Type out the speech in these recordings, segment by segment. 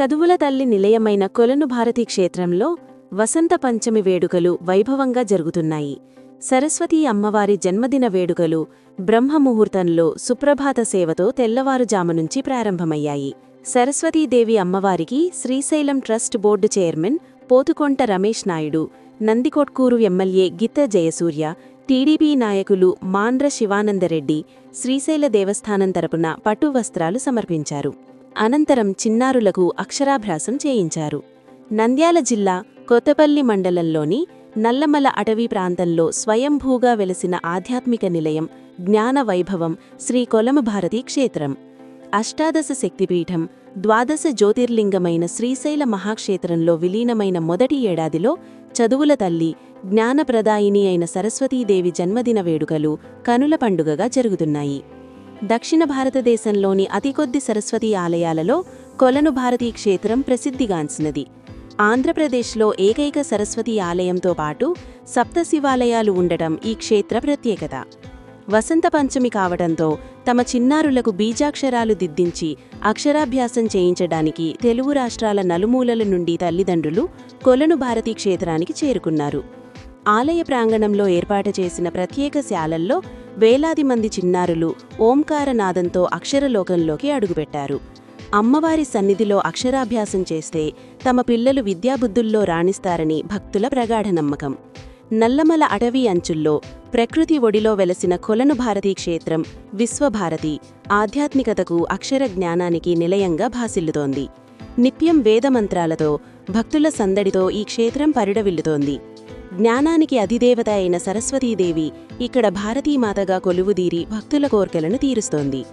చదువుల తల్లి నిలయమైన కొలను భారతీ క్షేత్రంలో వసంత పంచమి వేడుకలు వైభవంగా జరుగుతున్నాయి. సరస్వతీ అమ్మవారి జన్మదిన వేడుకలు బ్రహ్మముహూర్తంలో సుప్రభాత సేవతో తెల్లవారుజామునుంచి ప్రారంభమయ్యాయి. సరస్వతీదేవి అమ్మవారికి Srisailam trust board chairman Pothukonta Ramesh Naidu, Nandikotkur MLA Gitta Jayasurya, TDP నాయకులు మాండ్ర శివానందరెడ్డి శ్రీశైల దేవస్థానం తరపున పట్టు వస్త్రాలు సమర్పించారు. అనంతరం చిన్నారులకు అక్షరాభ్యాసం చేయించారు. నంద్యాల జిల్లా కొత్తపల్లి మండలంలోని నల్లమల అటవీ ప్రాంతంలో స్వయంభూగా వెలసిన ఆధ్యాత్మిక నిలయం జ్ఞాన వైభవం శ్రీ కొలమభారతీ క్షేత్రం. అష్టాదశ శక్తిపీఠం, ద్వాదశ జ్యోతిర్లింగమైన శ్రీశైల మహాక్షేత్రంలో విలీనమైన మొదటి ఏడాదిలో చదువుల తల్లి, జ్ఞానప్రదాయిని అయిన సరస్వతీదేవి జన్మదిన వేడుకలు కనుల పండుగగా జరుగుతున్నాయి. దక్షిణ భారతదేశంలోని అతికొద్ది సరస్వతీ ఆలయాలలో కొలను భారతీ క్షేత్రం ప్రసిద్ధిగాంచినది. ఆంధ్రప్రదేశ్లో ఏకైక సరస్వతీ ఆలయంతో పాటు సప్త శివాలయాలు ఉండటం ఈ క్షేత్ర ప్రత్యేకత. వసంత పంచమి కావడంతో తమ చిన్నారులకు బీజాక్షరాలు దిద్దించి అక్షరాభ్యాసం చేయించడానికి తెలుగు రాష్ట్రాల నలుమూలల నుండి తల్లిదండ్రులు కొలను భారతీ క్షేత్రానికి చేరుకున్నారు. ఆలయ ప్రాంగణంలో ఏర్పాటు చేసిన ప్రత్యేక శాలల్లో వేలాది మంది చిన్నారులు ఓంకారనాదంతో అక్షరలోకంలోకి అడుగుపెట్టారు. అమ్మవారి సన్నిధిలో అక్షరాభ్యాసం చేస్తే తమ పిల్లలు విద్యాబుద్ధుల్లో రాణిస్తారని భక్తుల ప్రగాఢ నమ్మకం. నల్లమల అటవీ అంచుల్లో ప్రకృతి ఒడిలో వెలసిన కొలను భారతీ క్షేత్రం విశ్వభారతి, ఆధ్యాత్మికతకు, అక్షర జ్ఞానానికి నిలయంగా భాసిల్లుతోంది. నిత్యం వేదమంత్రాలతో, భక్తుల సందడితో ఈ క్షేత్రం పరిడవిల్లుతోంది. జ్ఞానానికి అధిదేవత అయిన సరస్వతీదేవి ఇక్కడ భారతీమాతగా కొలువుదీరి భక్తుల కోర్కెలను తీరుస్తోంది.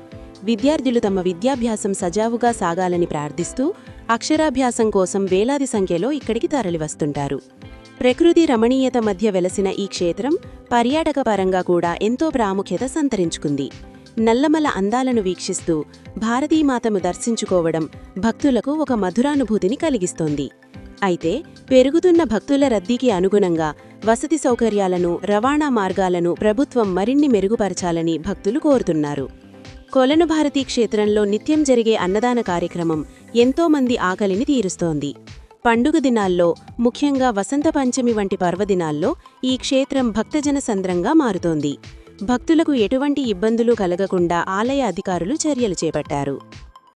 విద్యార్థులు తమ విద్యాభ్యాసం సజావుగా సాగాలని ప్రార్థిస్తూ అక్షరాభ్యాసం కోసం వేలాది సంఖ్యలో ఇక్కడికి తరలివస్తుంటారు. ప్రకృతి రమణీయత మధ్య వెలసిన ఈ క్షేత్రం పర్యాటక పరంగా కూడా ఎంతో ప్రాముఖ్యత సంతరించుకుంది. నల్లమల అందాలను వీక్షిస్తూ భారతీమాతను దర్శించుకోవడం భక్తులకు ఒక మధురానుభూతిని కలిగిస్తోంది. అయితే పెరుగుతున్న భక్తుల రద్దీకి అనుగుణంగా వసతి సౌకర్యాలను, రవాణా మార్గాలను ప్రభుత్వం మరిన్ని మెరుగుపరచాలని భక్తులు కోరుతున్నారు. కొలను భారతీ క్షేత్రంలో నిత్యం జరిగే అన్నదాన కార్యక్రమం ఎంతోమంది ఆకలిని తీరుస్తోంది. పండుగ దినాల్లో, ముఖ్యంగా వసంత పంచమి వంటి పర్వదినాల్లో ఈ క్షేత్రం భక్తజన సంద్రంగా మారుతోంది. భక్తులకు ఎటువంటి ఇబ్బందులు కలగకుండా ఆలయ అధికారులు చర్యలు చేపట్టారు.